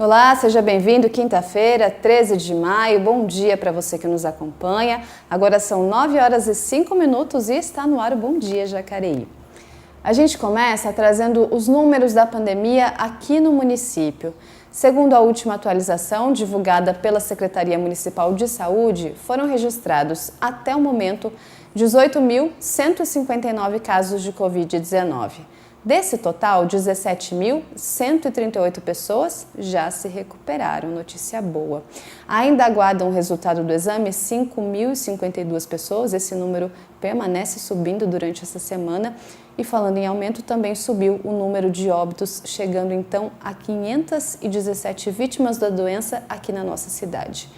Olá, seja bem-vindo. Quinta-feira, 13 de maio. Bom dia para você que nos acompanha. Agora são 9 horas e 5 minutos e está no ar o Bom Dia Jacareí. A gente começa trazendo os números da pandemia aqui no município. Segundo a última atualização divulgada pela Secretaria Municipal de Saúde, foram registrados até o momento 18.159 casos de Covid-19. Desse total, 17.138 pessoas já se recuperaram, notícia boa. Ainda aguardam o resultado do exame 5.052 pessoas, esse número permanece subindo durante essa semana. E falando em aumento, também subiu o número de óbitos, chegando então a 517 vítimas da doença aqui na nossa cidade.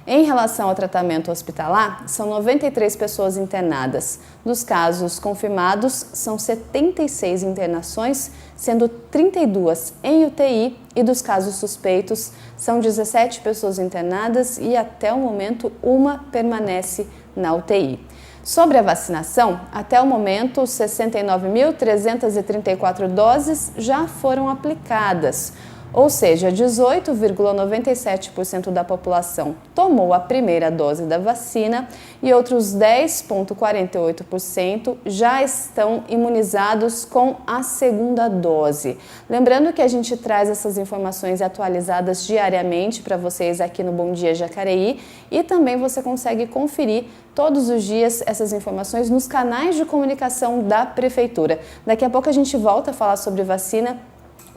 Em relação ao tratamento hospitalar, são 93 pessoas internadas. Dos casos confirmados, são 76 internações, sendo 32 em UTI, e dos casos suspeitos, são 17 pessoas internadas e até o momento uma permanece na UTI. Sobre a vacinação, até o momento, 69.334 doses já foram aplicadas. Ou seja, 18,97% da população tomou a primeira dose da vacina e outros 10,48% já estão imunizados com a segunda dose. Lembrando que a gente traz essas informações atualizadas diariamente para vocês aqui no Bom Dia Jacareí e também você consegue conferir todos os dias essas informações nos canais de comunicação da Prefeitura. Daqui a pouco a gente volta a falar sobre vacina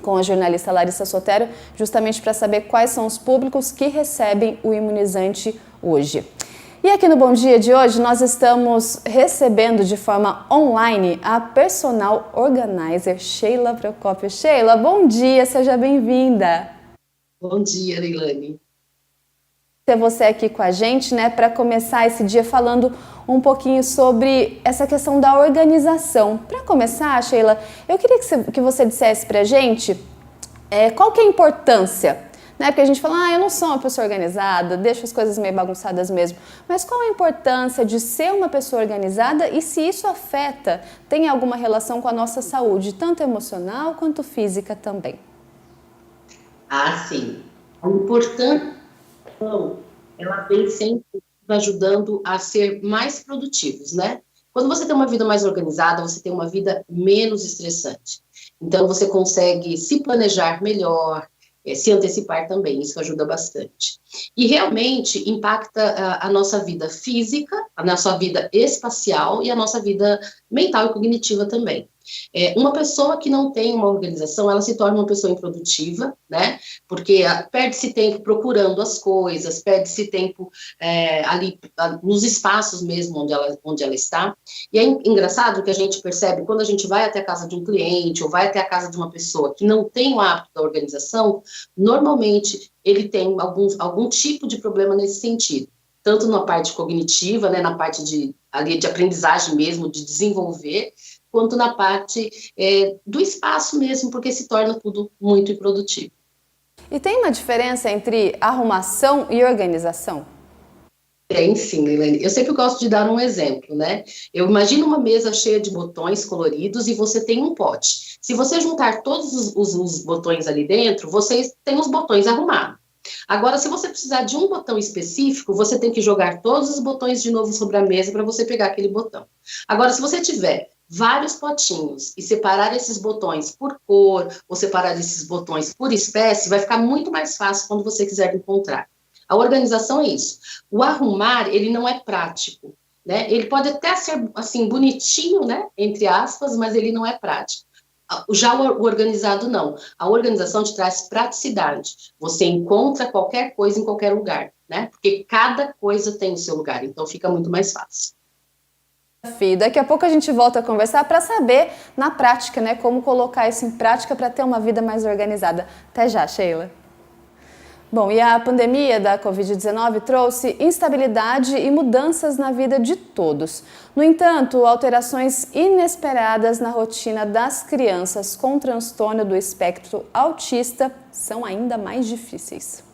com a jornalista Larissa Sotero, justamente para saber quais são os públicos que recebem o imunizante hoje. E aqui no Bom Dia de hoje, nós estamos recebendo de forma online a personal organizer Sheila Procópio. Sheila, bom dia, seja bem-vinda. Bom dia, Leilane. Ter você aqui com a gente, né, para começar esse dia falando um pouquinho sobre essa questão da organização. Para começar, Sheila, eu queria que você dissesse para a gente qual que é a importância, né? Porque a gente fala, eu não sou uma pessoa organizada, deixo as coisas meio bagunçadas mesmo. Mas qual a importância de ser uma pessoa organizada e se isso afeta, tem alguma relação com a nossa saúde, tanto emocional quanto física também? Sim. A importância, ela vem sempre ajudando a ser mais produtivos, né? Quando você tem uma vida mais organizada, você tem uma vida menos estressante. Então, você consegue se planejar melhor, se antecipar também, isso ajuda bastante. E realmente impacta a nossa vida física, a nossa vida espacial e a nossa vida mental e cognitiva também. Uma pessoa que não tem uma organização, ela se torna uma pessoa improdutiva, né? Porque perde-se tempo procurando as coisas, perde-se tempo ali nos espaços mesmo onde ela está. E é engraçado que a gente percebe, quando a gente vai até a casa de um cliente ou vai até a casa de uma pessoa que não tem o hábito da organização, normalmente ele tem algum tipo de problema nesse sentido. Tanto na parte cognitiva, né, na parte de aprendizagem mesmo, de desenvolver, quanto na parte do espaço mesmo, porque se torna tudo muito improdutivo. E tem uma diferença entre arrumação e organização? Tem sim, Leilane. Eu sempre gosto de dar um exemplo, né? Eu imagino uma mesa cheia de botões coloridos e você tem um pote. Se você juntar todos os botões ali dentro, você tem os botões arrumados. Agora, se você precisar de um botão específico, você tem que jogar todos os botões de novo sobre a mesa para você pegar aquele botão. Agora, se você tiver vários potinhos e separar esses botões por cor ou separar esses botões por espécie, vai ficar muito mais fácil quando você quiser encontrar. A organização é isso. O arrumar, ele não é prático, né? Ele pode até ser, assim, bonitinho, né? Entre aspas, mas ele não é prático. Já o organizado, não. A organização te traz praticidade. Você encontra qualquer coisa em qualquer lugar, né? Porque cada coisa tem o seu lugar, então fica muito mais fácil. Daqui a pouco a gente volta a conversar para saber, na prática, né, como colocar isso em prática para ter uma vida mais organizada. Até já, Sheila. Bom, e a pandemia da Covid-19 trouxe instabilidade e mudanças na vida de todos. No entanto, alterações inesperadas na rotina das crianças com transtorno do espectro autista são ainda mais difíceis.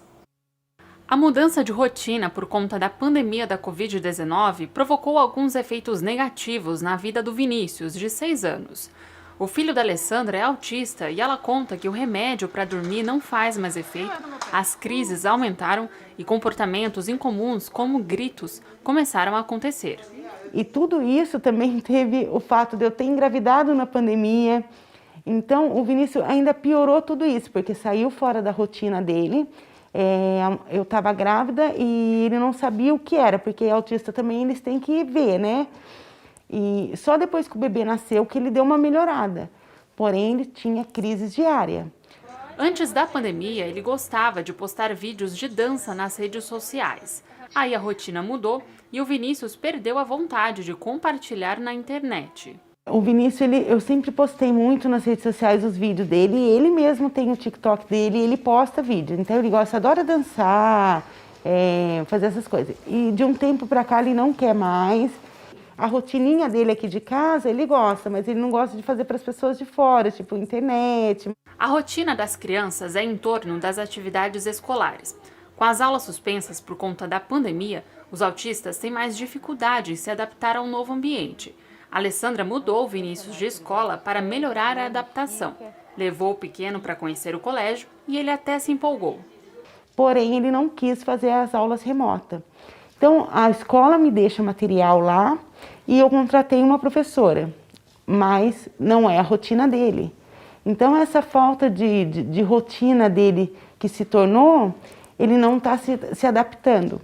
A mudança de rotina por conta da pandemia da Covid-19 provocou alguns efeitos negativos na vida do Vinícius, de 6 anos. O filho da Alessandra é autista e ela conta que o remédio para dormir não faz mais efeito, as crises aumentaram e comportamentos incomuns, como gritos, começaram a acontecer. E tudo isso também teve o fato de eu ter engravidado na pandemia. Então, o Vinícius ainda piorou tudo isso, porque saiu fora da rotina dele. Eu estava grávida e ele não sabia o que era, porque autista também eles têm que ver, né? E só depois que o bebê nasceu que ele deu uma melhorada. Porém, ele tinha crises diárias. Antes da pandemia, ele gostava de postar vídeos de dança nas redes sociais. Aí a rotina mudou e o Vinícius perdeu a vontade de compartilhar na internet. O Vinícius, eu sempre postei muito nas redes sociais os vídeos dele, e ele mesmo tem o TikTok dele e ele posta vídeo. Então ele adora dançar, fazer essas coisas. E de um tempo para cá ele não quer mais. A rotininha dele aqui de casa, ele gosta, mas ele não gosta de fazer para as pessoas de fora, tipo internet. A rotina das crianças é em torno das atividades escolares. Com as aulas suspensas por conta da pandemia, os autistas têm mais dificuldade em se adaptar ao novo ambiente. A Alessandra mudou o Vinícius de escola para melhorar a adaptação. Levou o pequeno para conhecer o colégio e ele até se empolgou. Porém, ele não quis fazer as aulas remotas. Então, a escola me deixa material lá e eu contratei uma professora, mas não é a rotina dele. Então, essa falta de rotina dele que se tornou, ele não está se adaptando.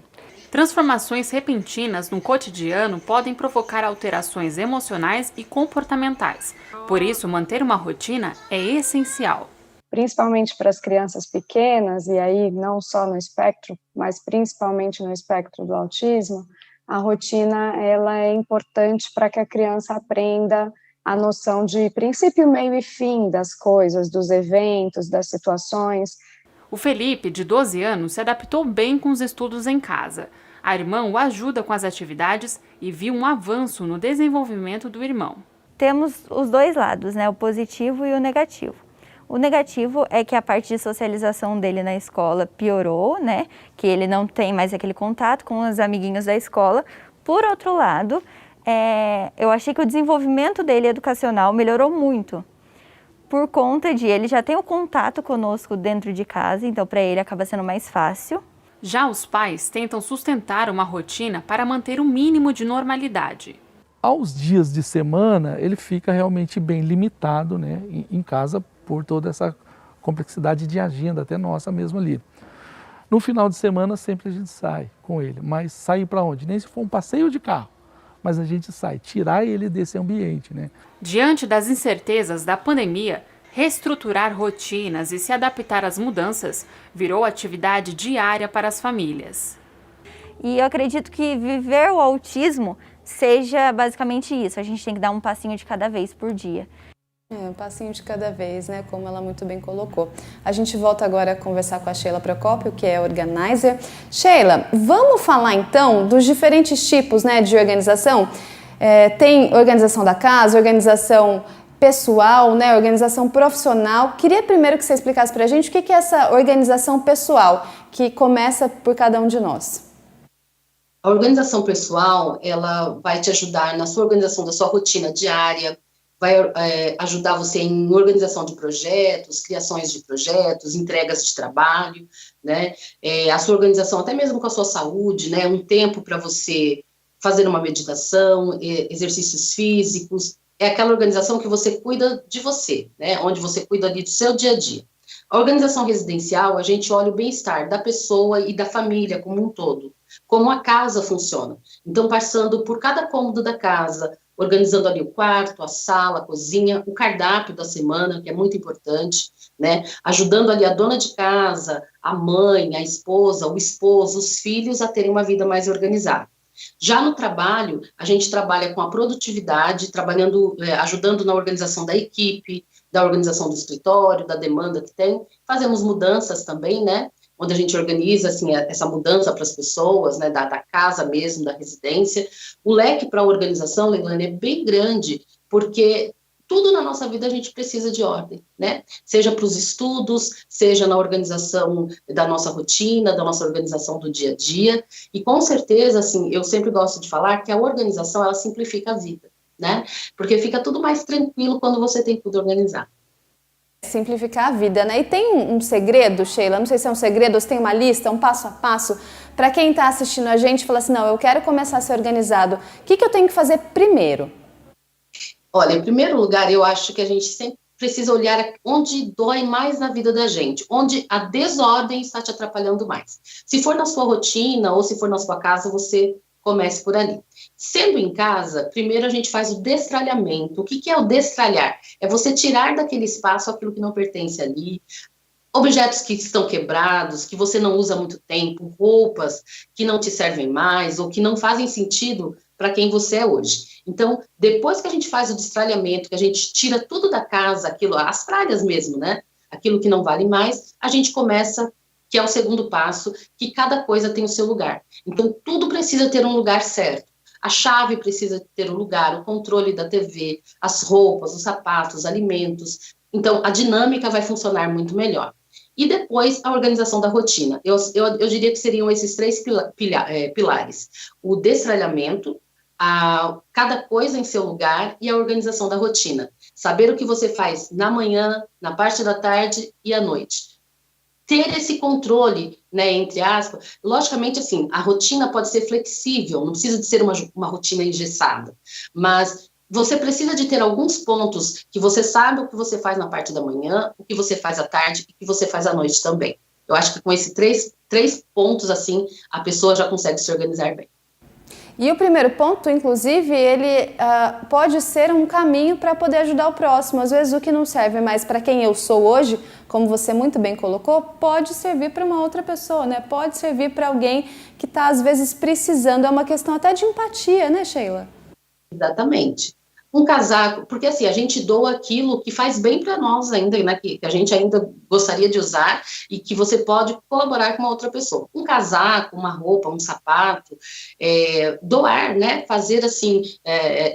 Transformações repentinas no cotidiano podem provocar alterações emocionais e comportamentais. Por isso, manter uma rotina é essencial. Principalmente para as crianças pequenas, e aí não só no espectro, mas principalmente no espectro do autismo, a rotina ela é importante para que a criança aprenda a noção de princípio, meio e fim das coisas, dos eventos, das situações. O Felipe, de 12 anos, se adaptou bem com os estudos em casa. A irmã o ajuda com as atividades e viu um avanço no desenvolvimento do irmão. Temos os dois lados, né? O positivo e o negativo. O negativo é que a parte de socialização dele na escola piorou, né? Que ele não tem mais aquele contato com os amiguinhos da escola. Por outro lado, eu achei que o desenvolvimento dele educacional melhorou muito. Por conta de ele já tem o contato conosco dentro de casa, então para ele acaba sendo mais fácil. Já os pais tentam sustentar uma rotina para manter o mínimo de normalidade. Aos dias de semana, ele fica realmente bem limitado, né, em casa, por toda essa complexidade de agenda, até nossa mesmo ali. No final de semana, sempre a gente sai com ele, mas sair para onde? Nem se for um passeio de carro, mas a gente sai, tirar ele desse ambiente, né? Diante das incertezas da pandemia, reestruturar rotinas e se adaptar às mudanças virou atividade diária para as famílias. E eu acredito que viver o autismo seja basicamente isso, a gente tem que dar um passinho de cada vez por dia. Um passinho de cada vez, né? Como ela muito bem colocou. A gente volta agora a conversar com a Sheila Procópio, que é organizer. Sheila, vamos falar então dos diferentes tipos, né, de organização? Tem organização da casa, organização pessoal, né, organização profissional. Queria primeiro que você explicasse pra gente o que é essa organização pessoal, que começa por cada um de nós. A organização pessoal, ela vai te ajudar na sua organização da sua rotina diária, vai ajudar você em organização de projetos, criações de projetos, entregas de trabalho, né? A sua organização, até mesmo com a sua saúde, né? Um tempo para você fazer uma meditação, exercícios físicos. É aquela organização que você cuida de você, né? Onde você cuida ali do seu dia a dia. A organização residencial, a gente olha o bem-estar da pessoa e da família como um todo, como a casa funciona. Então, passando por cada cômodo da casa, organizando ali o quarto, a sala, a cozinha, o cardápio da semana, que é muito importante, né? Ajudando ali a dona de casa, a mãe, a esposa, o esposo, os filhos a terem uma vida mais organizada. Já no trabalho, a gente trabalha com a produtividade, trabalhando, ajudando na organização da equipe, da organização do escritório, da demanda que tem. Fazemos mudanças também, né? Onde a gente organiza assim, essa mudança para as pessoas, né, da casa mesmo, da residência. O leque para a organização, Leilane, é bem grande, porque tudo na nossa vida a gente precisa de ordem, né? Seja para os estudos, seja na organização da nossa rotina, da nossa organização do dia a dia. E com certeza, assim, eu sempre gosto de falar que a organização, ela simplifica a vida, né? Porque fica tudo mais tranquilo quando você tem tudo organizado. Simplificar a vida, né? E tem um segredo, Sheila, não sei se é um segredo ou se tem uma lista, um passo a passo, para quem está assistindo a gente e fala assim, não, eu quero começar a ser organizado, o que eu tenho que fazer primeiro? Olha, em primeiro lugar, eu acho que a gente sempre precisa olhar onde dói mais na vida da gente, onde a desordem está te atrapalhando mais. Se for na sua rotina ou se for na sua casa, você comece por ali. Sendo em casa, primeiro a gente faz o destralhamento. O que é o destralhar? É você tirar daquele espaço aquilo que não pertence ali, objetos que estão quebrados, que você não usa há muito tempo, roupas que não te servem mais ou que não fazem sentido para quem você é hoje. Então, depois que a gente faz o destralhamento, que a gente tira tudo da casa, aquilo, as tralhas mesmo, né? Aquilo que não vale mais, a gente começa, que é o segundo passo, que cada coisa tem o seu lugar. Então, tudo precisa ter um lugar certo. A chave precisa ter um lugar, o controle da TV, as roupas, os sapatos, os alimentos. Então, a dinâmica vai funcionar muito melhor. E depois, a organização da rotina. Eu diria que seriam esses 3 pilares. O destralhamento, cada coisa em seu lugar e a organização da rotina. Saber o que você faz na manhã, na parte da tarde e à noite. Ter esse controle, né, entre aspas, logicamente, assim, a rotina pode ser flexível, não precisa de ser uma rotina engessada, mas você precisa de ter alguns pontos que você sabe o que você faz na parte da manhã, o que você faz à tarde e o que você faz à noite também. Eu acho que com esses três pontos, assim, a pessoa já consegue se organizar bem. E o primeiro ponto, inclusive, ele pode ser um caminho para poder ajudar o próximo. Às vezes o que não serve mais para quem eu sou hoje, como você muito bem colocou, pode servir para uma outra pessoa, né? Pode servir para alguém que está, às vezes, precisando. É uma questão até de empatia, né, Sheila? Exatamente. Um casaco, porque assim, a gente doa aquilo que faz bem para nós ainda, né, que a gente ainda gostaria de usar e que você pode colaborar com uma outra pessoa. Um casaco, uma roupa, um sapato, doar, né, fazer assim,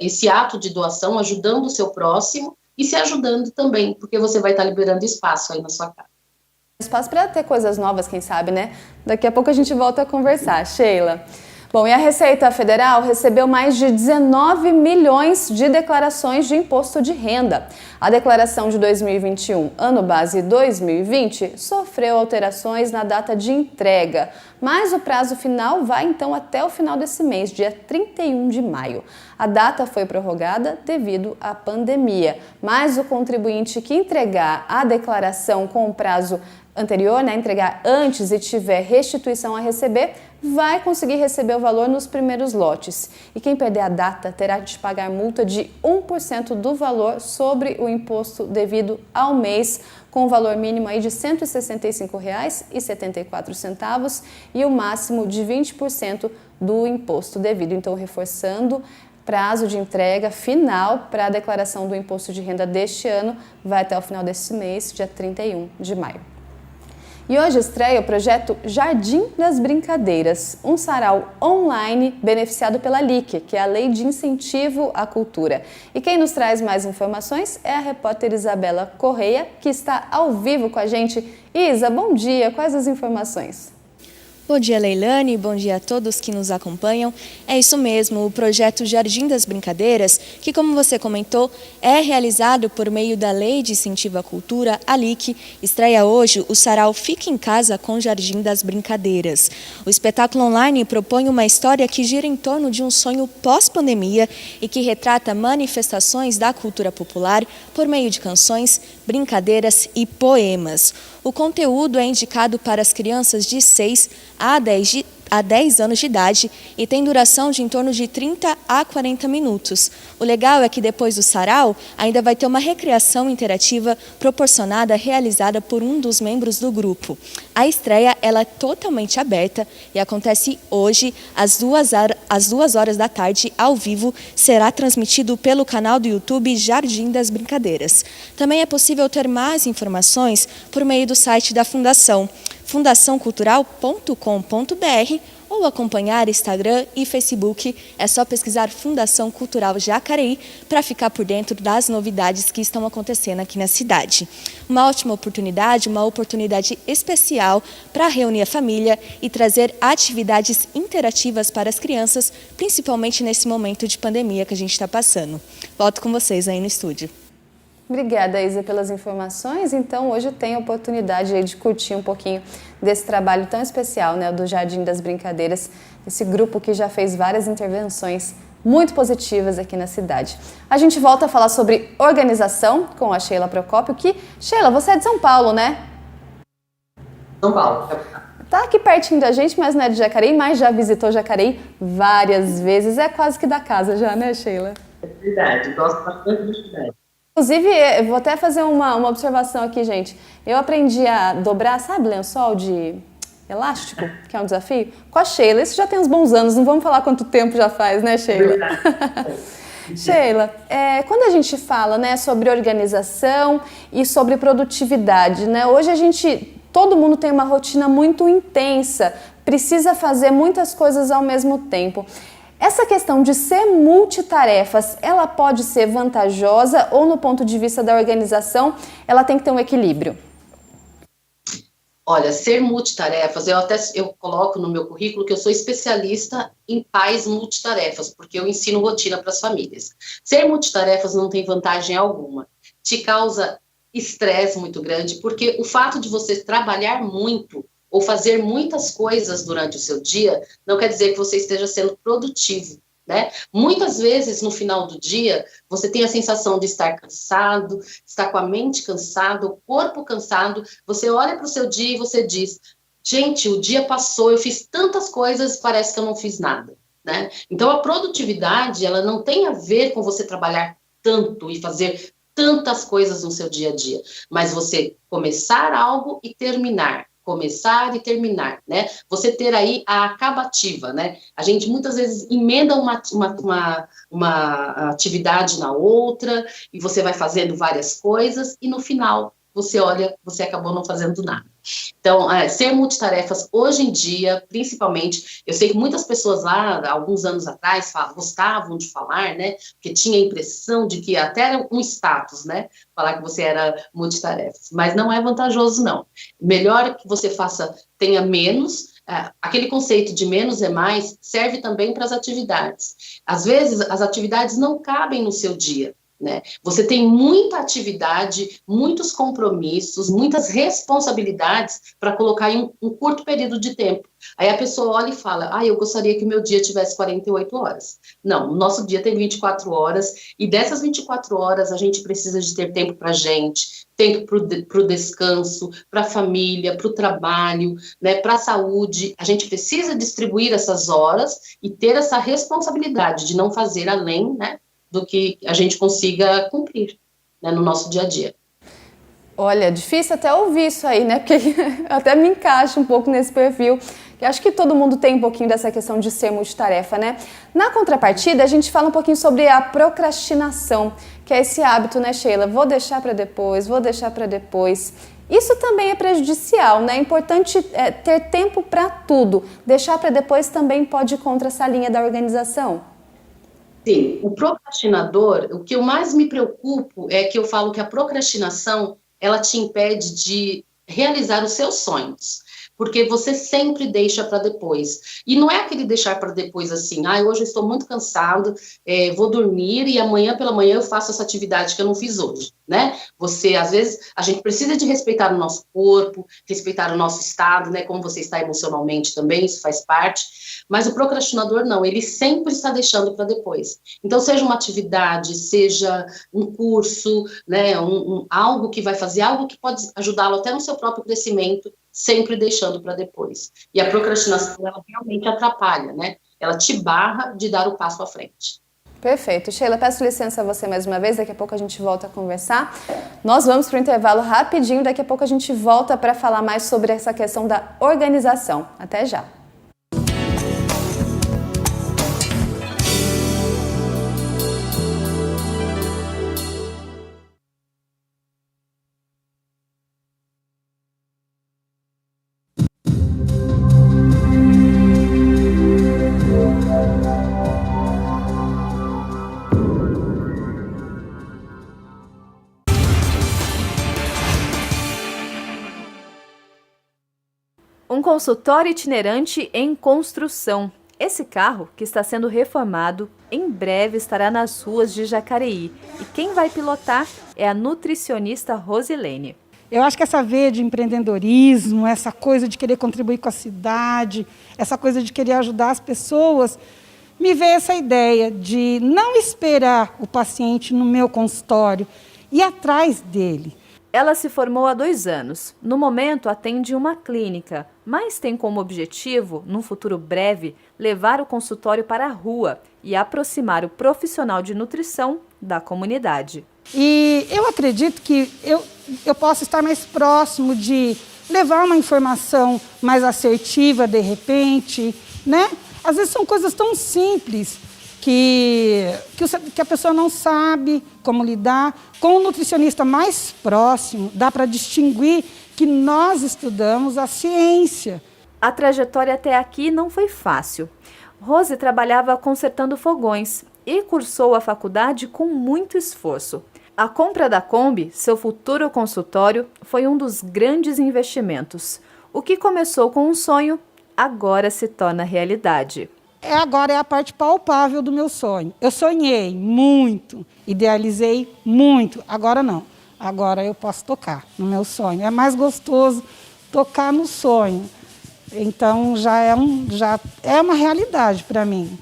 esse ato de doação, ajudando o seu próximo e se ajudando também, porque você vai estar liberando espaço aí na sua casa. Espaço para ter coisas novas, quem sabe, né? Daqui a pouco a gente volta a conversar. Sheila. Bom, e a Receita Federal recebeu mais de 19 milhões de declarações de imposto de renda. A declaração de 2021, ano base 2020, sofreu alterações na data de entrega, mas o prazo final vai então até o final desse mês, dia 31 de maio. A data foi prorrogada devido à pandemia, mas o contribuinte que entregar a declaração com o prazo anterior, né, entregar antes e tiver restituição a receber, vai conseguir receber o valor nos primeiros lotes. E quem perder a data terá de pagar multa de 1% do valor sobre o imposto devido ao mês, com o valor mínimo aí de R$ 165,74 e o máximo de 20% do imposto devido. Então, reforçando, prazo de entrega final para a declaração do imposto de renda deste ano vai até o final desse mês, dia 31 de maio. E hoje estreia o projeto Jardim das Brincadeiras, um sarau online beneficiado pela LIC, que é a Lei de Incentivo à Cultura. E quem nos traz mais informações é a repórter Isabela Correia, que está ao vivo com a gente. Isa, bom dia, quais as informações? Bom dia, Leilane, bom dia a todos que nos acompanham. É isso mesmo, o projeto Jardim das Brincadeiras, que, como você comentou, é realizado por meio da Lei de Incentivo à Cultura, a LIC, estreia hoje o sarau Fica em Casa com Jardim das Brincadeiras. O espetáculo online propõe uma história que gira em torno de um sonho pós-pandemia e que retrata manifestações da cultura popular por meio de canções, brincadeiras e poemas. O conteúdo é indicado para as crianças de 6 a 10 anos de idade e tem duração de em torno de 30 a 40 minutos. O legal é que depois do sarau ainda vai ter uma recreação interativa proporcionada realizada por um dos membros do grupo. A estreia ela é totalmente aberta e acontece hoje às 2 horas da tarde ao vivo. Será transmitido pelo canal do YouTube Jardim das Brincadeiras. Também é possível ter mais informações por meio do site da Fundação, fundaçãocultural.com.br ou acompanhar Instagram e Facebook. É só pesquisar Fundação Cultural Jacareí para ficar por dentro das novidades que estão acontecendo aqui na cidade. Uma ótima oportunidade, uma oportunidade especial para reunir a família e trazer atividades interativas para as crianças, principalmente nesse momento de pandemia que a gente está passando. Volto com vocês aí no estúdio. Obrigada, Isa, pelas informações. Então, hoje eu tenho a oportunidade aí de curtir um pouquinho desse trabalho tão especial, né, do Jardim das Brincadeiras, esse grupo que já fez várias intervenções muito positivas aqui na cidade. A gente volta a falar sobre organização com a Sheila Procópio, Sheila, você é de São Paulo, né? São Paulo. Tá aqui pertinho da gente, mas não é de Jacareí, mas já visitou Jacareí várias vezes. É quase que da casa já, né, Sheila? É verdade, gosto bastante de cidade. Inclusive, eu vou até fazer uma observação aqui, gente. Eu aprendi a dobrar, sabe, lençol de elástico, que é um desafio, com a Sheila. Isso já tem uns bons anos, não vamos falar quanto tempo já faz, né, Sheila? Sheila, quando a gente fala, né, sobre organização e sobre produtividade, né, hoje todo mundo tem uma rotina muito intensa, precisa fazer muitas coisas ao mesmo tempo. Essa questão de ser multitarefas, ela pode ser vantajosa ou, no ponto de vista da organização, ela tem que ter um equilíbrio? Olha, ser multitarefas, eu coloco no meu currículo que eu sou especialista em pais multitarefas, porque eu ensino rotina para as famílias. Ser multitarefas não tem vantagem alguma, te causa estresse muito grande, porque o fato de você trabalhar muito ou fazer muitas coisas durante o seu dia, não quer dizer que você esteja sendo produtivo, né? Muitas vezes, no final do dia, você tem a sensação de estar cansado, estar com a mente cansada, o corpo cansado, você olha para o seu dia e você diz, gente, o dia passou, eu fiz tantas coisas, parece que eu não fiz nada, né? Então, a produtividade, ela não tem a ver com você trabalhar tanto e fazer tantas coisas no seu dia a dia, mas você começar algo e terminar, começar e terminar, né? Você ter aí a acabativa, né? A gente muitas vezes emenda uma atividade na outra e você vai fazendo várias coisas e no final você olha, você acabou não fazendo nada. Então, ser multitarefas hoje em dia, principalmente, eu sei que muitas pessoas lá, alguns anos atrás, gostavam de falar, né, porque tinha a impressão de que até era um status, né, falar que você era multitarefas, mas não é vantajoso, não. Melhor que você tenha menos, aquele conceito de menos é mais, serve também para as atividades. Às vezes, as atividades não cabem no seu dia, né? Você tem muita atividade, muitos compromissos, muitas responsabilidades para colocar em um curto período de tempo. Aí a pessoa olha e fala, eu gostaria que o meu dia tivesse 48 horas. Não, o nosso dia tem 24 horas e dessas 24 horas a gente precisa de ter tempo para a gente, tempo para o descanso, para a família, para o trabalho, né, para a saúde. A gente precisa distribuir essas horas e ter essa responsabilidade de não fazer além, né, do que a gente consiga cumprir, né, no nosso dia a dia. Olha, difícil até ouvir isso aí, né? Porque até me encaixa um pouco nesse perfil. Eu acho que todo mundo tem um pouquinho dessa questão de ser multitarefa, né? Na contrapartida, a gente fala um pouquinho sobre a procrastinação, que é esse hábito, né, Sheila? Vou deixar para depois, vou deixar para depois. Isso também é prejudicial, né? É importante ter tempo para tudo. Deixar para depois também pode ir contra essa linha da organização. Sim, o procrastinador, o que eu mais me preocupo é que eu falo que a procrastinação, ela te impede de realizar os seus sonhos, porque você sempre deixa para depois. E não é aquele deixar para depois assim, hoje eu estou muito cansado, vou dormir e amanhã pela manhã eu faço essa atividade que eu não fiz hoje, né? Às vezes, a gente precisa de respeitar o nosso corpo, respeitar o nosso estado, né? Como você está emocionalmente também, isso faz parte. Mas o procrastinador não, ele sempre está deixando para depois. Então, seja uma atividade, seja um curso, né? Algo que vai fazer, algo que pode ajudá-lo até no seu próprio crescimento, sempre deixando para depois. E a procrastinação, ela realmente atrapalha, né? Ela te barra de dar o passo à frente. Perfeito. Sheila, peço licença a você mais uma vez, daqui a pouco a gente volta a conversar. Nós vamos para o intervalo rapidinho, daqui a pouco a gente volta para falar mais sobre essa questão da organização. Até já. Um consultório itinerante em construção. Esse carro, que está sendo reformado, em breve estará nas ruas de Jacareí. E quem vai pilotar é a nutricionista Rosilene. Eu acho que essa veia de empreendedorismo, essa coisa de querer contribuir com a cidade, essa coisa de querer ajudar as pessoas, me veio essa ideia de não esperar o paciente no meu consultório, ir atrás dele. Ela se formou há 2 anos. No momento, atende uma clínica, mas tem como objetivo, num futuro breve, levar o consultório para a rua e aproximar o profissional de nutrição da comunidade. E eu acredito que eu posso estar mais próximo de levar uma informação mais assertiva, de repente, né? Às vezes são coisas tão simples que a pessoa não sabe como lidar. Com o nutricionista mais próximo, dá para distinguir que nós estudamos a ciência. A trajetória até aqui não foi fácil. Rose trabalhava consertando fogões e cursou a faculdade com muito esforço. A compra da Kombi, seu futuro consultório, foi um dos grandes investimentos. O que começou com um sonho, agora se torna realidade. Agora é a parte palpável do meu sonho. Eu sonhei muito, idealizei muito, agora não. Agora eu posso tocar no meu sonho. É mais gostoso tocar no sonho. Então já é uma realidade para mim.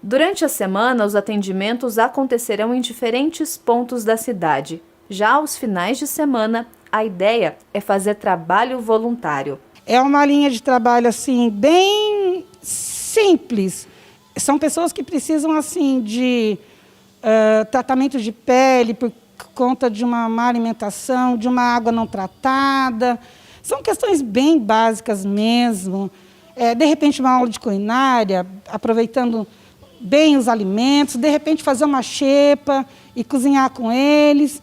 Durante a semana, os atendimentos acontecerão em diferentes pontos da cidade. Já aos finais de semana, a ideia é fazer trabalho voluntário. É uma linha de trabalho assim bem simples. São pessoas que precisam assim de tratamento de pele por conta de uma má alimentação, de uma água não tratada. São questões bem básicas mesmo. De repente, uma aula de culinária, aproveitando bem os alimentos, de repente fazer uma xepa e cozinhar com eles.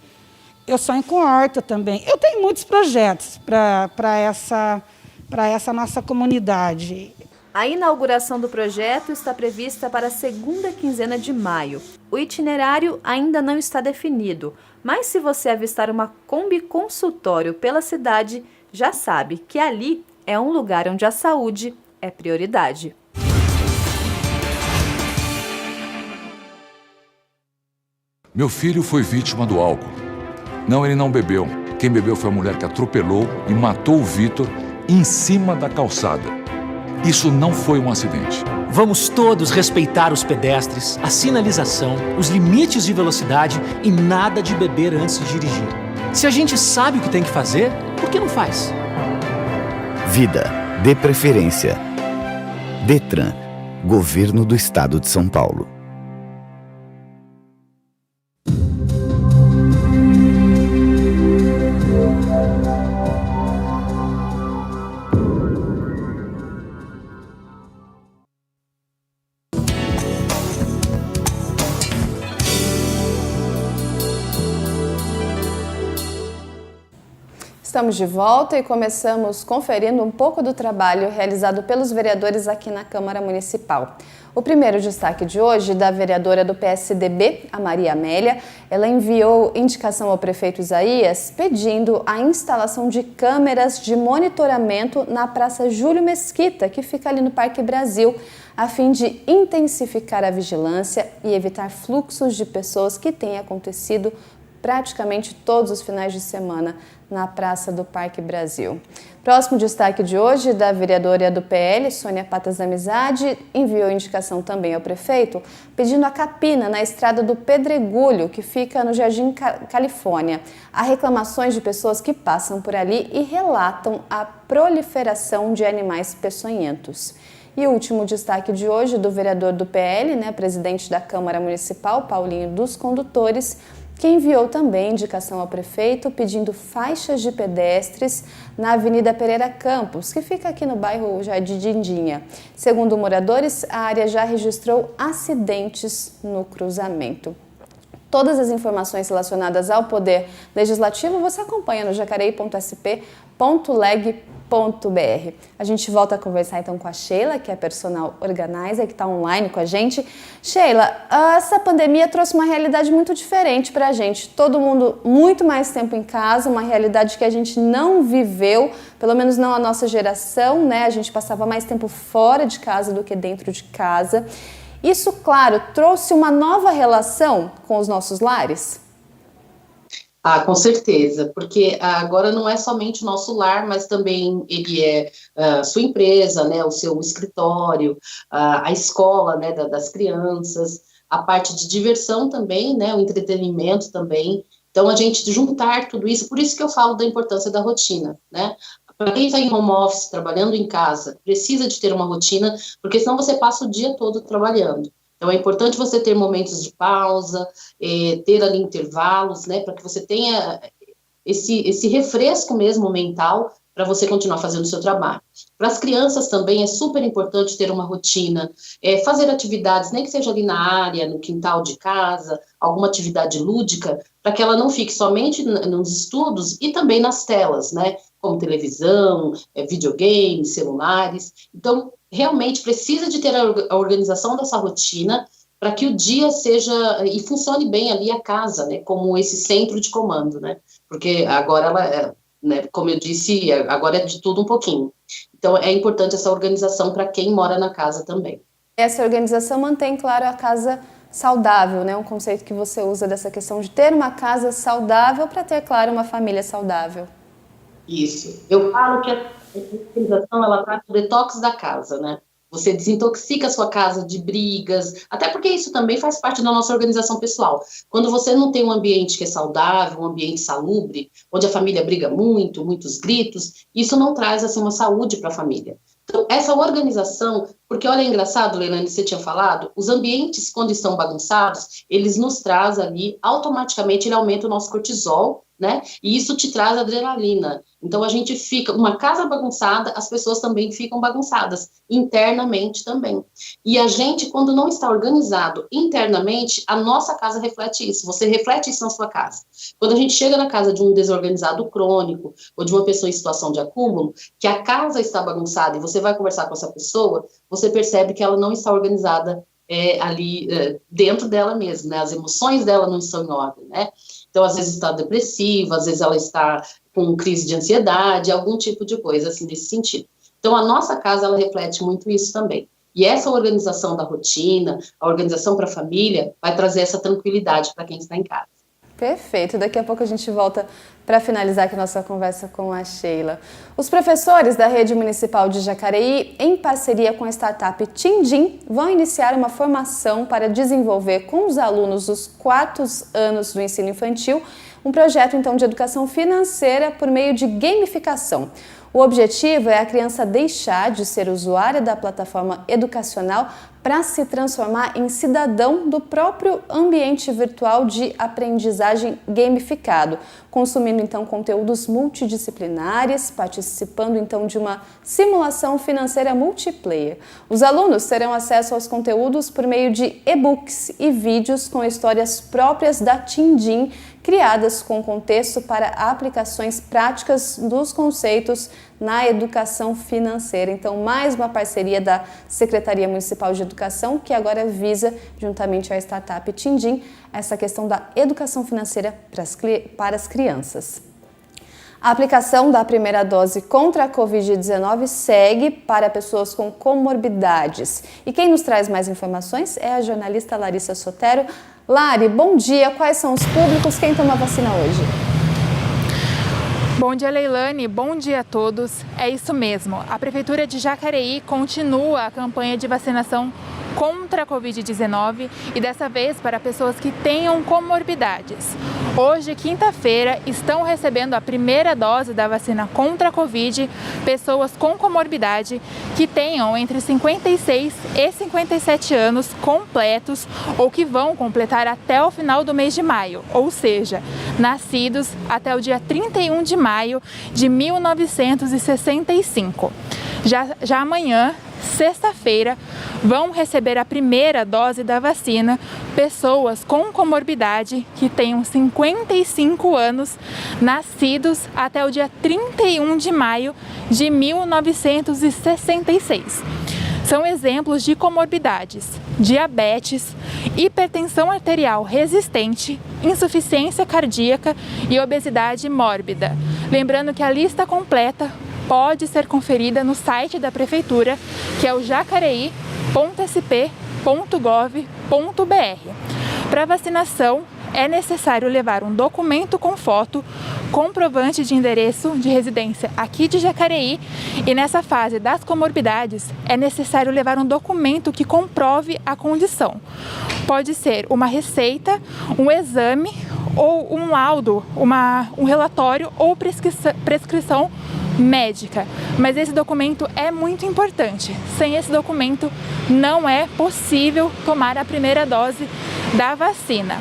Eu sonho com horta também. Eu tenho muitos projetos para essa nossa comunidade. A inauguração do projeto está prevista para a segunda quinzena de maio. O itinerário ainda não está definido, mas se você avistar uma Kombi consultório pela cidade, já sabe que ali é um lugar onde a saúde é prioridade. Meu filho foi vítima do álcool. Não, ele não bebeu. Quem bebeu foi a mulher que atropelou e matou o Vitor em cima da calçada. Isso não foi um acidente. Vamos todos respeitar os pedestres, a sinalização, os limites de velocidade e nada de beber antes de dirigir. Se a gente sabe o que tem que fazer, por que não faz? Vida, dê preferência. Detran, Governo do Estado de São Paulo. Estamos de volta e começamos conferindo um pouco do trabalho realizado pelos vereadores aqui na Câmara Municipal. O primeiro destaque de hoje da vereadora do PSDB, a Maria Amélia. Ela enviou indicação ao prefeito Isaías pedindo a instalação de câmeras de monitoramento na Praça Júlio Mesquita, que fica ali no Parque Brasil, a fim de intensificar a vigilância e evitar fluxos de pessoas que têm acontecido praticamente todos os finais de semana na Praça do Parque Brasil. Próximo destaque de hoje, da vereadora do PL, Sônia Patas da Amizade, enviou indicação também ao prefeito, pedindo a capina na estrada do Pedregulho, que fica no Jardim Califórnia. Há reclamações de pessoas que passam por ali e relatam a proliferação de animais peçonhentos. E o último destaque de hoje, do vereador do PL, presidente da Câmara Municipal, Paulinho dos Condutores, que enviou também indicação ao prefeito pedindo faixas de pedestres na Avenida Pereira Campos, que fica aqui no bairro Jardim Dindinha. Segundo moradores, a área já registrou acidentes no cruzamento. Todas as informações relacionadas ao Poder Legislativo você acompanha no jacareí.sp.leg.br. A gente volta a conversar então com a Sheila, que é personal organizer, que está online com a gente. Sheila, essa pandemia trouxe uma realidade muito diferente para a gente. Todo mundo muito mais tempo em casa, uma realidade que a gente não viveu, pelo menos não a nossa geração, né? A gente passava mais tempo fora de casa do que dentro de casa. Isso, claro, trouxe uma nova relação com os nossos lares? Com certeza, porque agora não é somente o nosso lar, mas também ele é sua empresa, né, o seu escritório, a escola, né, das crianças, a parte de diversão também, né, o entretenimento também. Então, a gente juntar tudo isso, por isso que eu falo da importância da rotina, né? Para quem está em home office, trabalhando em casa, precisa de ter uma rotina, porque senão você passa o dia todo trabalhando. Então, é importante você ter momentos de pausa, ter ali intervalos, né, para que você tenha esse refresco mesmo mental para você continuar fazendo o seu trabalho. Para as crianças também é super importante ter uma rotina, fazer atividades, nem que seja ali na área, no quintal de casa, alguma atividade lúdica, para que ela não fique somente nos estudos e também nas telas, né, como televisão, videogames, celulares. Então, realmente precisa de ter a organização dessa rotina para que o dia seja e funcione bem ali a casa, né, como esse centro de comando, né, porque agora ela né, como eu disse, agora é de tudo um pouquinho. Então, é importante essa organização para quem mora na casa também. Essa organização mantém, claro, a casa saudável, né? Um conceito que você usa dessa questão de ter uma casa saudável para ter, claro, uma família saudável. Isso. Eu falo que a organização, ela trata o detox da casa, né? Você desintoxica a sua casa de brigas, até porque isso também faz parte da nossa organização pessoal. Quando você não tem um ambiente que é saudável, um ambiente salubre, onde a família briga muito, muitos gritos, isso não traz assim uma saúde para a família. Então, essa organização, porque olha, é engraçado, Leilane, você tinha falado, os ambientes, quando estão bagunçados, eles nos trazem ali, automaticamente ele aumenta o nosso cortisol, né? E isso te traz adrenalina. Então a gente fica, uma casa bagunçada, as pessoas também ficam bagunçadas, internamente também. E a gente, quando não está organizado internamente, a nossa casa reflete isso, você reflete isso na sua casa. Quando a gente chega na casa de um desorganizado crônico, ou de uma pessoa em situação de acúmulo, que a casa está bagunçada e você vai conversar com essa pessoa, você percebe que ela não está organizada ali dentro dela mesma, né? As emoções dela não estão em ordem, né? Então, às vezes está depressiva, às vezes ela está com crise de ansiedade, algum tipo de coisa assim nesse sentido. Então, a nossa casa, ela reflete muito isso também. E essa organização da rotina, a organização para a família, vai trazer essa tranquilidade para quem está em casa. Perfeito. Daqui a pouco a gente volta para finalizar aqui a nossa conversa com a Sheila. Os professores da Rede Municipal de Jacareí, em parceria com a startup Tindim, vão iniciar uma formação para desenvolver com os alunos dos 4 anos do ensino infantil um projeto então de educação financeira por meio de gamificação. O objetivo é a criança deixar de ser usuária da plataforma educacional para se transformar em cidadão do próprio ambiente virtual de aprendizagem gamificado, consumindo então conteúdos multidisciplinares, participando então de uma simulação financeira multiplayer. Os alunos terão acesso aos conteúdos por meio de e-books e vídeos com histórias próprias da Tindim, criadas com contexto para aplicações práticas dos conceitos na educação financeira. Então, mais uma parceria da Secretaria Municipal de Educação, que agora visa, juntamente à startup Tindim, essa questão da educação financeira para as crianças. A aplicação da primeira dose contra a Covid-19 segue para pessoas com comorbidades. E quem nos traz mais informações é a jornalista Larissa Sotero. Lari, bom dia. Quais são os públicos? Quem toma vacina hoje? Bom dia, Leilane. Bom dia a todos. É isso mesmo. A Prefeitura de Jacareí continua a campanha de vacinação contra a Covid-19 e dessa vez para pessoas que tenham comorbidades. Hoje, quinta-feira, estão recebendo a primeira dose da vacina contra a Covid pessoas com comorbidade que tenham entre 56 e 57 anos completos ou que vão completar até o final do mês de maio, ou seja, nascidos até o dia 31 de maio de 1965. Já amanhã sexta-feira, vão receber a primeira dose da vacina pessoas com comorbidade que tenham 55 anos, nascidos até o dia 31 de maio de 1966. São exemplos de comorbidades: diabetes, hipertensão arterial resistente, insuficiência cardíaca e obesidade mórbida. Lembrando que a lista completa pode ser conferida no site da Prefeitura, que é o jacareí.sp.gov.br. Para vacinação, é necessário levar um documento com foto, comprovante de endereço de residência aqui de Jacareí, e nessa fase das comorbidades é necessário levar um documento que comprove a condição. Pode ser uma receita, um exame ou um laudo, um relatório ou prescrição médica, mas esse documento é muito importante. Sem esse documento não é possível tomar a primeira dose da vacina.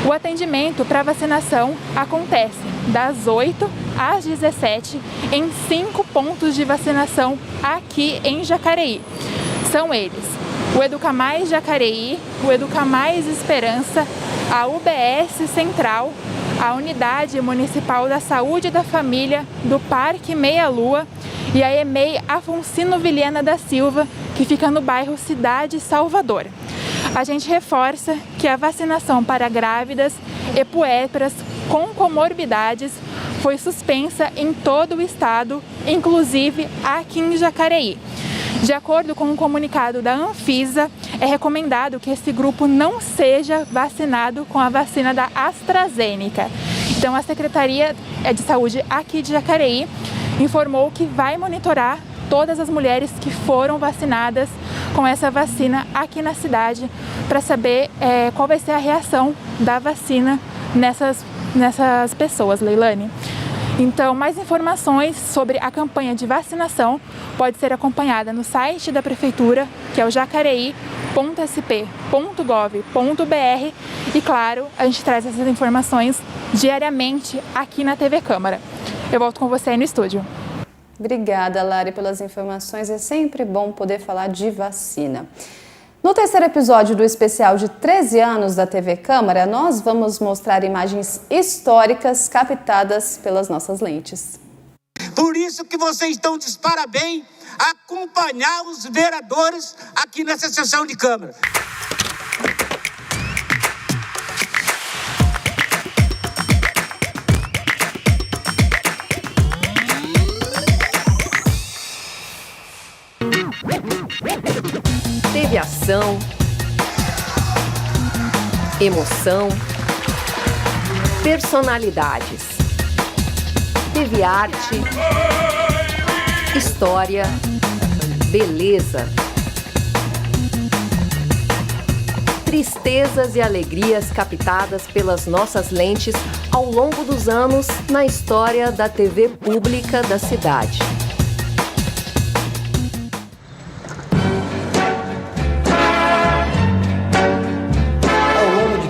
O atendimento para vacinação acontece das 8 às 17 em 5 pontos de vacinação aqui em Jacareí. São eles: o Educamais Jacareí, o Educamais Esperança, a UBS Central, a Unidade Municipal da Saúde e da Família do Parque Meia Lua e a EMEI Afonsino Vilhena da Silva, que fica no bairro Cidade Salvador. A gente reforça que a vacinação para grávidas e puérperas com comorbidades foi suspensa em todo o estado, inclusive aqui em Jacareí. De acordo com um comunicado da Anvisa, é recomendado que esse grupo não seja vacinado com a vacina da AstraZeneca. Então, a Secretaria de Saúde aqui de Jacareí informou que vai monitorar todas as mulheres que foram vacinadas com essa vacina aqui na cidade para saber qual vai ser a reação da vacina nessas pessoas, Leilane. Então, mais informações sobre a campanha de vacinação pode ser acompanhada no site da Prefeitura, que é o jacareí.sp.gov.br, e, claro, a gente traz essas informações diariamente aqui na TV Câmara. Eu volto com você aí no estúdio. Obrigada, Lari, pelas informações. É sempre bom poder falar de vacina. No terceiro episódio do especial de 13 anos da TV Câmara, nós vamos mostrar imagens históricas captadas pelas nossas lentes. Por isso que vocês estão de parabéns a acompanhar os vereadores aqui nessa sessão de Câmara. Teve ação, emoção, personalidades. Teve arte, história, beleza. Tristezas e alegrias captadas pelas nossas lentes ao longo dos anos na história da TV pública da cidade.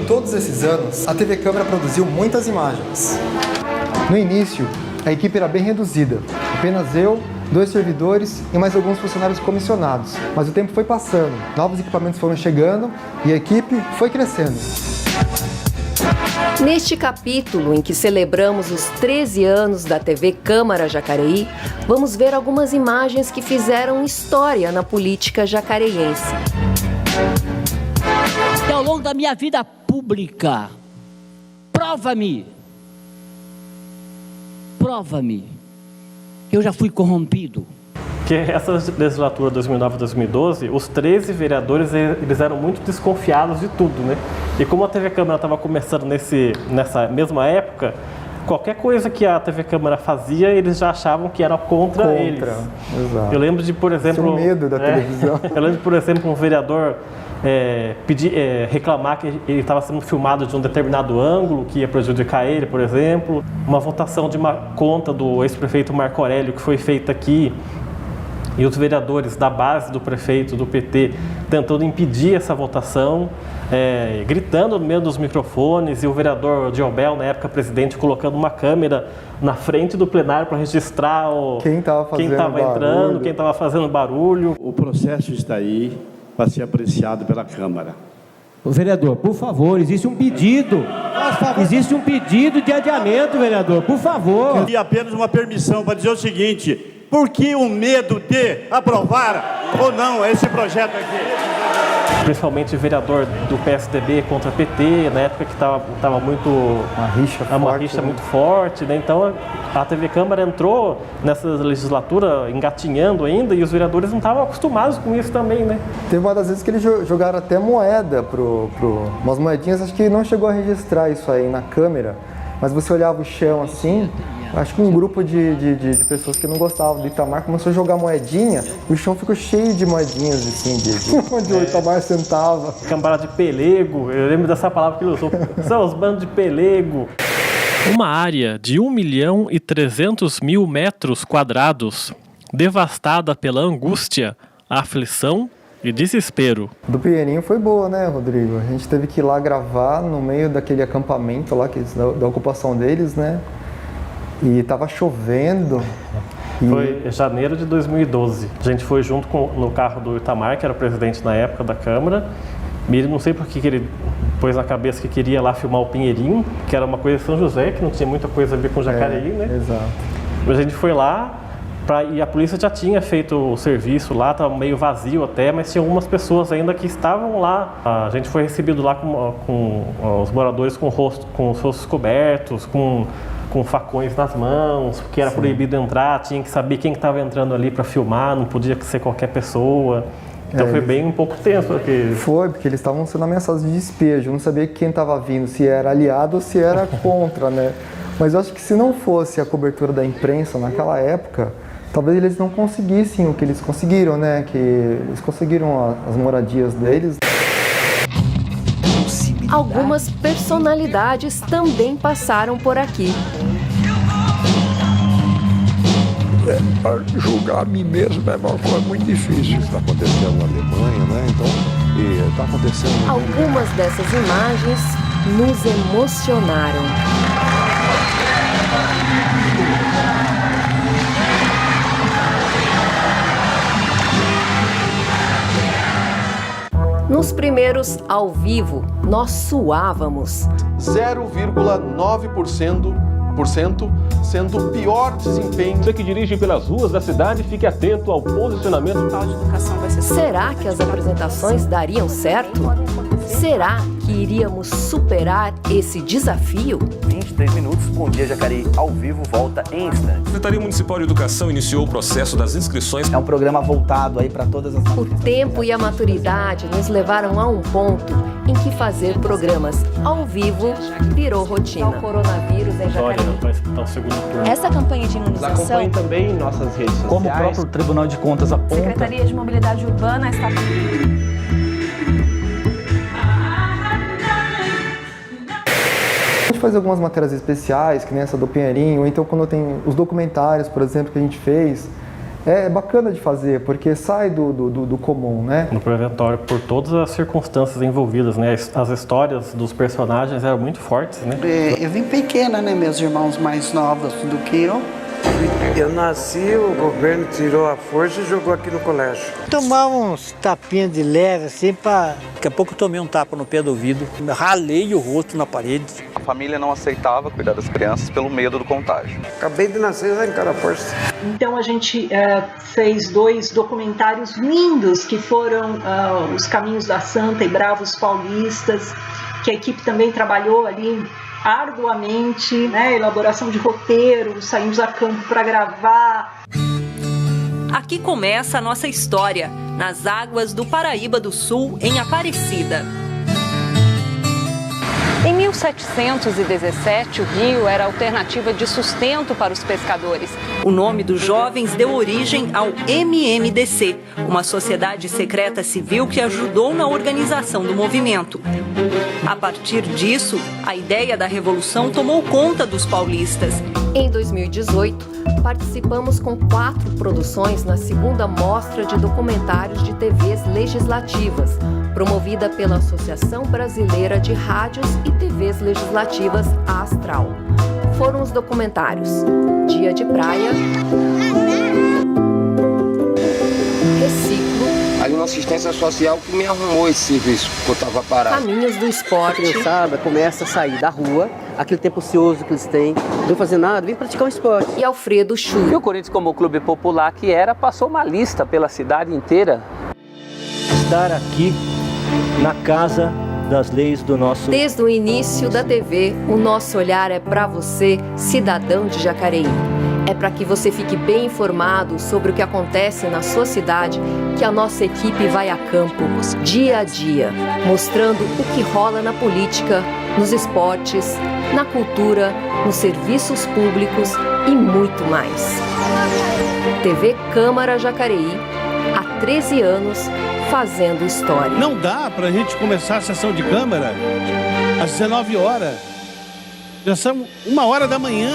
Todos esses anos, a TV Câmara produziu muitas imagens. No início, a equipe era bem reduzida, apenas eu, 2 servidores e mais alguns funcionários comissionados. Mas o tempo foi passando, novos equipamentos foram chegando e a equipe foi crescendo. Neste capítulo, em que celebramos os 13 anos da TV Câmara Jacareí, vamos ver algumas imagens que fizeram história na política jacareiense. E ao longo da minha vida pública, prova-me, eu já fui corrompido. Que essa legislatura 2009-2012, os 13 vereadores eles eram muito desconfiados de tudo, né? E como a TV Câmara estava começando nessa mesma época, qualquer coisa que a TV Câmara fazia, eles já achavam que era contra eles. Exato. Eu lembro de, por exemplo... Tinha medo da televisão. Eu lembro de, por exemplo, um vereador reclamar que ele estava sendo filmado de um determinado ângulo, que ia prejudicar ele, por exemplo. Uma votação de uma conta do ex-prefeito Marco Aurélio, que foi feita aqui, E os vereadores da base do prefeito, do PT, tentando impedir essa votação, gritando no meio dos microfones, e o vereador Diobel, na época presidente, colocando uma câmera na frente do plenário para registrar quem estava entrando, quem estava fazendo barulho. O processo está aí para ser apreciado pela Câmara. O vereador, por favor, existe um pedido. Existe um pedido de adiamento, vereador, por favor. E apenas uma permissão para dizer o seguinte: por que o medo de aprovar ou não esse projeto aqui? Principalmente o vereador do PSDB contra PT, na época que estava muito... Uma rixa muito forte, né? Então a TV Câmara entrou nessa legislatura engatinhando ainda, e os vereadores não estavam acostumados com isso também, né? Teve uma das vezes que eles jogaram até moeda umas moedinhas, acho que não chegou a registrar isso aí na câmera, mas você olhava o chão assim, acho que um grupo de pessoas que não gostavam do Itamar começou a jogar moedinha, e o chão ficou cheio de moedinhas assim, onde o Itamar sentava. Cambada de pelego, eu lembro dessa palavra que ele usou, são os bandos de pelego. Uma área de 1.300.000 metros quadrados, devastada pela angústia, aflição e desespero. Do Pinheirinho foi boa, né, Rodrigo? A gente teve que ir lá gravar no meio daquele acampamento lá, da ocupação deles, né? E tava chovendo. Foi em janeiro de 2012. A gente foi junto no carro do Itamar, que era o presidente na época da Câmara. E ele, não sei por que ele pôs na cabeça que queria lá filmar o Pinheirinho, que era uma coisa de São José, que não tinha muita coisa a ver com Jacareí, né? Exato. Mas a gente foi lá, e a polícia já tinha feito o serviço lá, estava meio vazio até, mas tinha algumas pessoas ainda que estavam lá. A gente foi recebido lá com os moradores com os rostos cobertos, com facões nas mãos, porque era proibido entrar, tinha que saber quem estava entrando ali para filmar, não podia ser qualquer pessoa. Então foi bem um pouco tenso. Porque eles estavam sendo ameaçados de despejo, não sabia quem estava vindo, se era aliado ou se era contra, né? Mas eu acho que se não fosse a cobertura da imprensa naquela época, talvez eles não conseguissem o que eles conseguiram, né? Que eles conseguiram as moradias deles. Algumas personalidades também passaram por aqui. Julgar a mim mesmo é uma coisa muito difícil. Isso está acontecendo na Alemanha, né? Então, está acontecendo... Algumas dessas imagens nos emocionaram. Nos primeiros ao vivo, nós suávamos. 0,9% sendo o pior desempenho. Você que dirige pelas ruas da cidade, fique atento ao posicionamento. Será que as apresentações dariam certo? Será que iríamos superar esse desafio? 23 minutos, Bom Dia Jacareí, ao vivo, volta em instantes. A Secretaria Municipal de Educação iniciou o processo das inscrições. É um programa voltado aí para todas as... O tempo e a maturidade nos levaram a um ponto em que fazer programas ao vivo virou rotina. O coronavírus em Jacareí. Essa campanha de imunização... Acompanhe também em nossas redes sociais. Como o próprio Tribunal de Contas aponta... A Secretaria de Mobilidade Urbana está... A gente faz algumas matérias especiais, que nem essa do Pinheirinho, ou então quando tem os documentários, por exemplo, que a gente fez, é bacana de fazer, porque sai do comum, né? No Preventório, por todas as circunstâncias envolvidas, né? As histórias dos personagens eram muito fortes, né? Eu vim pequena, né? Meus irmãos mais novos do que eu. Eu nasci, o governo tirou a força e jogou aqui no colégio. Tomava uns tapinhas de leve, assim, daqui a pouco eu tomei um tapa no pé do ouvido, ralei o rosto na parede. A família não aceitava cuidar das crianças pelo medo do contágio. Acabei de nascer já encara a força. Então a gente fez 2 documentários lindos, que foram Os Caminhos da Santa e Bravos Paulistas, que a equipe também trabalhou ali arduamente, né? Elaboração de roteiro, saímos a campo para gravar. Aqui começa a nossa história, nas águas do Paraíba do Sul, em Aparecida. Em 1717, o rio era a alternativa de sustento para os pescadores. O nome dos jovens deu origem ao MMDC, uma sociedade secreta civil que ajudou na organização do movimento. A partir disso, a ideia da revolução tomou conta dos paulistas. Em 2018, Participamos com 4 produções na segunda mostra de documentários de TVs legislativas, promovida pela Associação Brasileira de Rádios e TVs Legislativas, a Astral. Foram os documentários Dia de Praia, Reciclo, ali uma assistência social que me arrumou esse serviço, que eu estava parado. Caminhos do Esporte. A criançada começa a sair da rua, aquele tempo ocioso que eles têm, não fazer nada, vem praticar um esporte. E Alfredo Chu. E o Corinthians, como clube popular que era, passou uma lista pela cidade inteira. Estar aqui na casa das leis do nosso... Desde o início da TV, o nosso olhar é para você, cidadão de Jacareí. É para que você fique bem informado sobre o que acontece na sua cidade, que a nossa equipe vai a campo, dia a dia, mostrando o que rola na política, nos esportes, na cultura, nos serviços públicos e muito mais. TV Câmara Jacareí, há 13 anos, fazendo história. Não dá pra gente começar a sessão de Câmara às 19 horas. Já são 1h da manhã.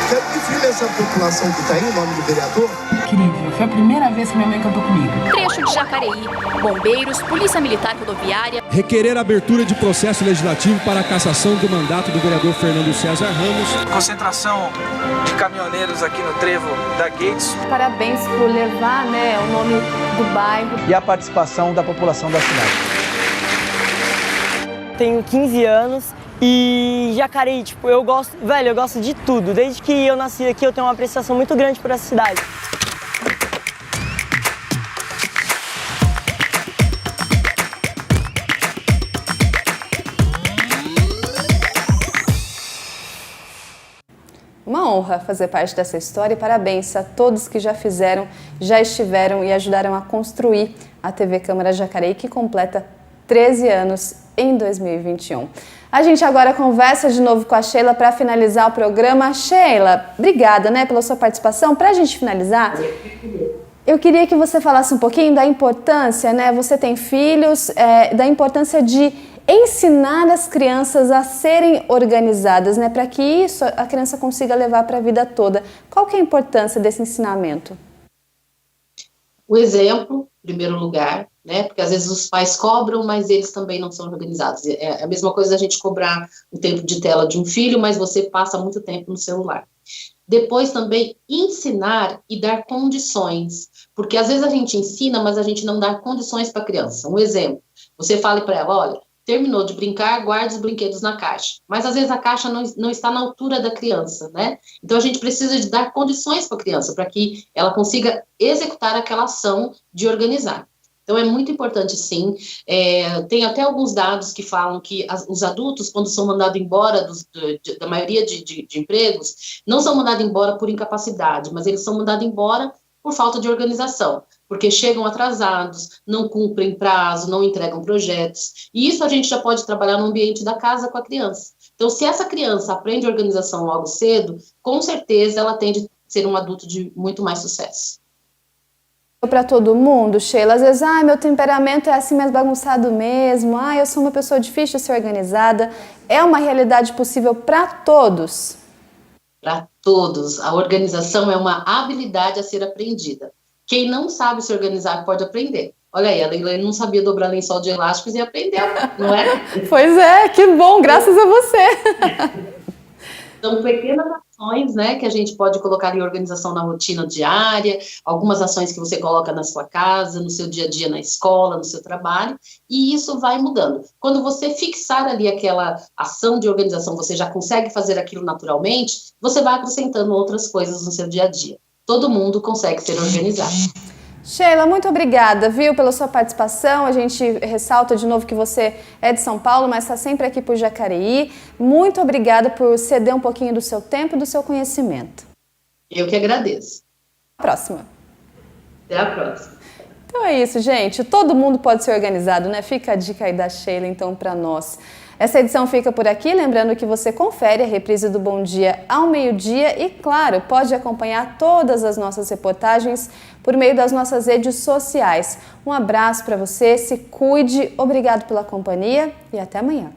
Quero definir essa população que está aí, o nome do vereador. Incrível, foi a primeira vez que minha mãe cantou comigo. Trecho de Jacareí, bombeiros, polícia militar rodoviária. Requerer a abertura de processo legislativo para a cassação do mandato do vereador Fernando César Ramos. Concentração de caminhoneiros aqui no trevo da Gates. Parabéns por levar, o nome do bairro. E a participação da população da cidade. Tenho 15 anos. E Jacareí, eu gosto de tudo. Desde que eu nasci aqui, eu tenho uma apreciação muito grande por essa cidade. Uma honra fazer parte dessa história e parabéns a todos que já fizeram, já estiveram e ajudaram a construir a TV Câmara Jacareí, que completa 13 anos em 2021. A gente agora conversa de novo com a Sheila para finalizar o programa. Sheila, obrigada, pela sua participação. Para a gente finalizar, eu queria que você falasse um pouquinho da importância, você tem filhos, da importância de ensinar as crianças a serem organizadas, para que isso a criança consiga levar para a vida toda. Qual que é a importância desse ensinamento? O exemplo, em primeiro lugar, porque às vezes os pais cobram, mas eles também não são organizados. É a mesma coisa da gente cobrar o tempo de tela de um filho, mas você passa muito tempo no celular. Depois também ensinar e dar condições, porque às vezes a gente ensina, mas a gente não dá condições para a criança. Um exemplo, você fala para ela, olha, terminou de brincar, guarde os brinquedos na caixa. Mas às vezes a caixa não está na altura da criança, Então a gente precisa de dar condições para a criança, para que ela consiga executar aquela ação de organizar. Então é muito importante, sim. Tem até alguns dados que falam que os adultos, quando são mandados embora da maioria de empregos, não são mandados embora por incapacidade, mas eles são mandados embora por falta de organização, porque chegam atrasados, não cumprem prazo, não entregam projetos. E isso a gente já pode trabalhar no ambiente da casa com a criança. Então, se essa criança aprende organização logo cedo, com certeza ela tende a ser um adulto de muito mais sucesso. Para todo mundo, Sheila, às vezes, meu temperamento é assim mais bagunçado mesmo, eu sou uma pessoa difícil de ser organizada. É uma realidade possível para todos? Para todos. A organização é uma habilidade a ser aprendida. Quem não sabe se organizar pode aprender. Olha aí, a Leilane não sabia dobrar lençol de elásticos e aprendeu, não é? Pois é, que bom, graças a você. São pequenas ações, que a gente pode colocar em organização na rotina diária, algumas ações que você coloca na sua casa, no seu dia a dia na escola, no seu trabalho, e isso vai mudando. Quando você fixar ali aquela ação de organização, você já consegue fazer aquilo naturalmente, você vai acrescentando outras coisas no seu dia a dia. Todo mundo consegue ser organizado. Sheila, muito obrigada, pela sua participação. A gente ressalta de novo que você é de São Paulo, mas está sempre aqui por Jacareí. Muito obrigada por ceder um pouquinho do seu tempo e do seu conhecimento. Eu que agradeço. Até a próxima. Até a próxima. Então é isso, gente. Todo mundo pode ser organizado, Fica a dica aí da Sheila, então, para nós. Essa edição fica por aqui, lembrando que você confere a reprise do Bom Dia ao meio-dia e, claro, pode acompanhar todas as nossas reportagens por meio das nossas redes sociais. Um abraço para você, se cuide, obrigado pela companhia e até amanhã.